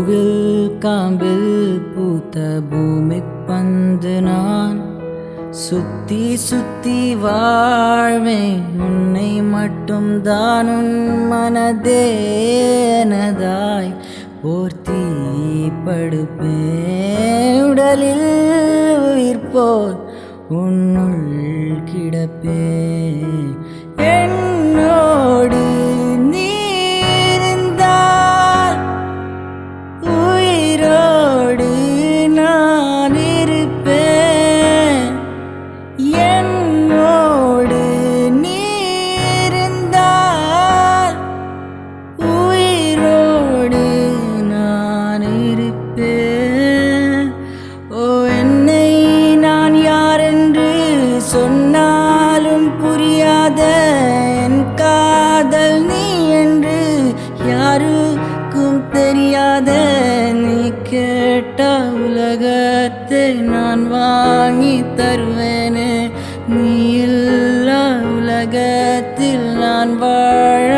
பூவில் காம்பில் பூத்த பூமி பந்து நான் சுத்தி சுத்தி வாழ்வேன் உன்னை மட்டும் தான் உன் மனதேனதாய் போர்த்தி படுப்பேன் உடலில் உயிர் போல் உன்னுள் கிடப்பேன் என்னோடு நீ இருந்தால் உயிரோடு நான் இருப்பேன் என்னோடு நீ இருந்தால் உயிரோடு நான் இருப்பேன் ஓ என்னை நான் யாரென்று சொன்னாலும் புரியாத என் காதல் நீ என்று யாருக்கும் தெரியாத நீ கேட்ட உலகத்தை நான் வாங்கி தருவேனே நீ இல்லா உலகத்தில் நான் வாழ